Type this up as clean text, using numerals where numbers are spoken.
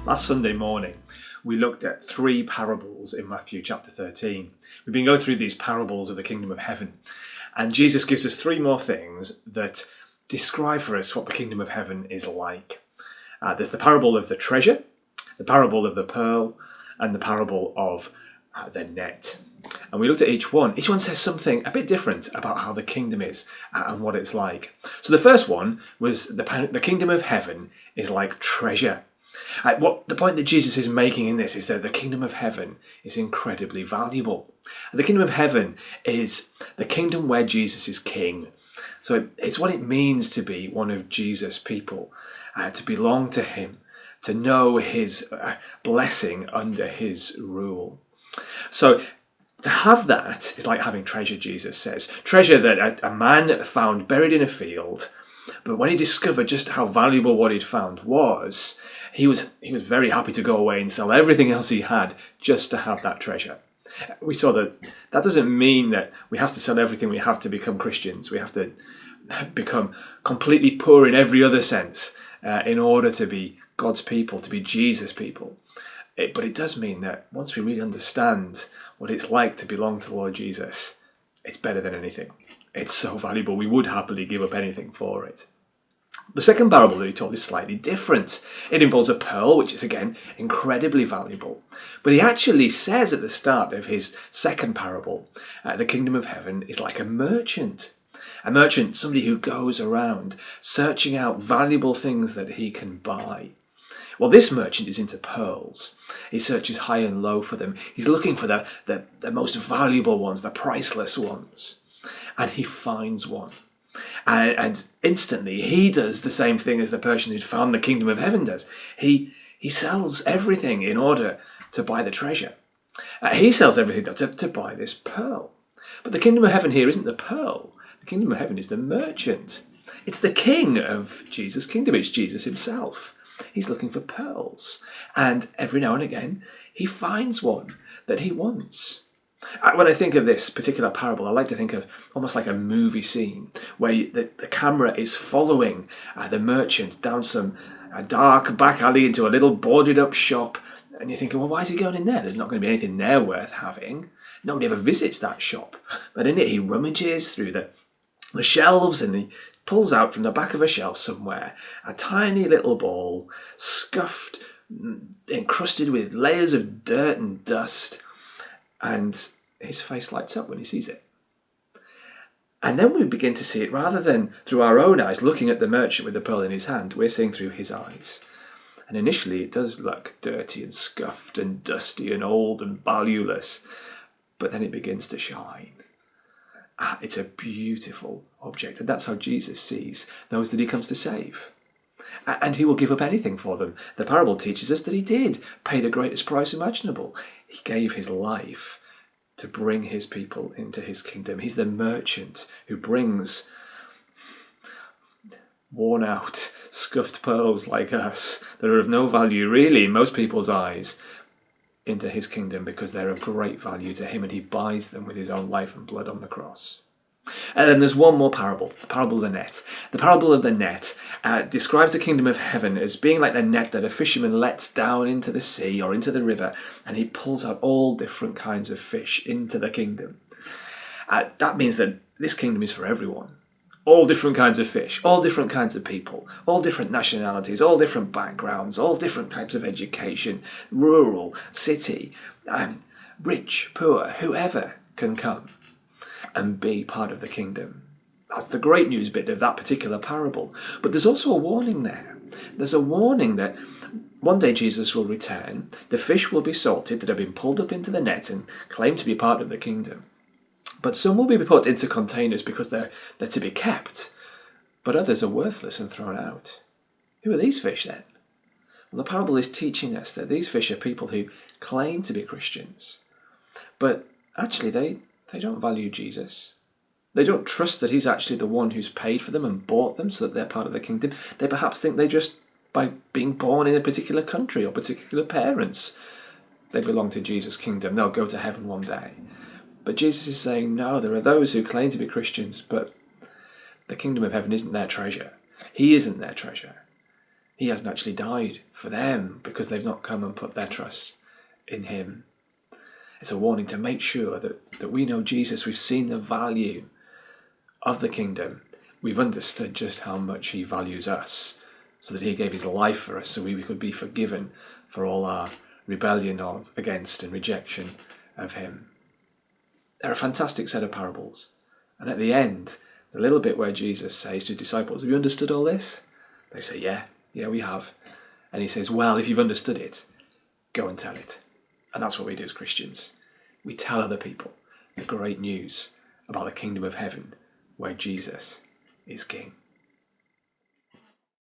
Last Sunday morning, we looked at 3 parables in Matthew chapter 13. We've been going through these parables of the kingdom of heaven, and Jesus gives us 3 more things that describe for us what the kingdom of heaven is like. There's the parable of the treasure, the parable of the pearl, and the parable of the net. And we looked at each one. Each one says something a bit different about how the kingdom is and what it's like. So the first one was the kingdom of heaven is like treasure. The point that Jesus is making in this is that the kingdom of heaven is incredibly valuable. The kingdom of heaven is the kingdom where Jesus is king. So it's what it means to be one of Jesus' people, to belong to him, to know his blessing under his rule. So to have that is like having treasure, Jesus says. Treasure that a man found buried in a field, but when he discovered just how valuable what he'd found was, he was very happy to go away and sell everything else he had just to have that treasure. We saw that doesn't mean that we have to sell everything we have to become Christians. We have to become completely poor in every other sense in order to be God's people, to be Jesus' people. But it does mean that once we really understand what it's like to belong to the Lord Jesus, it's better than anything. It's so valuable, we would happily give up anything for it. The second parable that he told is slightly different. It involves a pearl, which is again incredibly valuable. But he actually says at the start of his second parable, the kingdom of heaven is like a merchant. A merchant, somebody who goes around searching out valuable things that he can buy. Well, this merchant is into pearls. He searches high and low for them. He's looking for the most valuable ones, the priceless ones. And he finds one. And instantly he does the same thing as the person who'd found the kingdom of heaven does. He sells everything in order to buy the treasure. He sells everything to buy this pearl. But the kingdom of heaven here isn't the pearl. The kingdom of heaven is the merchant. It's the king of Jesus' kingdom. It's Jesus himself. He's looking for pearls. And every now and again, he finds one that he wants. When I think of this particular parable, I like to think of almost like a movie scene where the camera is following the merchant down some dark back alley into a little boarded up shop. And you're thinking, well, why is he going in there? There's not going to be anything there worth having. Nobody ever visits that shop. But in it, he rummages through the shelves and he pulls out from the back of a shelf somewhere a tiny little ball, scuffed, encrusted with layers of dirt and dust. And his face lights up when he sees it. And then we begin to see it, rather than through our own eyes, looking at the merchant with the pearl in his hand, we're seeing through his eyes. And initially it does look dirty and scuffed and dusty and old and valueless, but then it begins to shine. It's a beautiful object, and that's how Jesus sees those that he comes to save. And he will give up anything for them. The parable teaches us that he did pay the greatest price imaginable. He gave his life to bring his people into his kingdom. He's the merchant who brings worn out, scuffed pearls like us that are of no value really in most people's eyes into his kingdom because they're of great value to him, and he buys them with his own life and blood on the cross. And then there's one more parable, the parable of the net. The parable of the net describes the kingdom of heaven as being like the net that a fisherman lets down into the sea or into the river, and he pulls out all different kinds of fish into the kingdom. That means that this kingdom is for everyone. All different kinds of fish, all different kinds of people, all different nationalities, all different backgrounds, all different types of education, rural, city, rich, poor, whoever can come and be part of the kingdom. That's the great news bit of that particular parable. But there's also a warning there. There's a warning that one day Jesus will return, the fish will be salted that have been pulled up into the net and claimed to be part of the kingdom. But some will be put into containers because they're to be kept, but others are worthless and thrown out. Who are these fish then? Well, the parable is teaching us that these fish are people who claim to be Christians, but actually they don't value Jesus. They don't trust that he's actually the one who's paid for them and bought them so that they're part of the kingdom. They perhaps think they just, by being born in a particular country or particular parents, they belong to Jesus' kingdom. They'll go to heaven one day. But Jesus is saying, no, there are those who claim to be Christians, but the kingdom of heaven isn't their treasure. He isn't their treasure. He hasn't actually died for them because they've not come and put their trust in him. It's a warning to make sure that we know Jesus. We've seen the value of the kingdom. We've understood just how much he values us, so that he gave his life for us so we could be forgiven for all our rebellion against and rejection of him. They're a fantastic set of parables. And at the end, the little bit where Jesus says to his disciples, have you understood all this? They say, yeah, we have. And he says, well, if you've understood it, go and tell it. And that's what we do as Christians. We tell other people the great news about the kingdom of heaven where Jesus is king.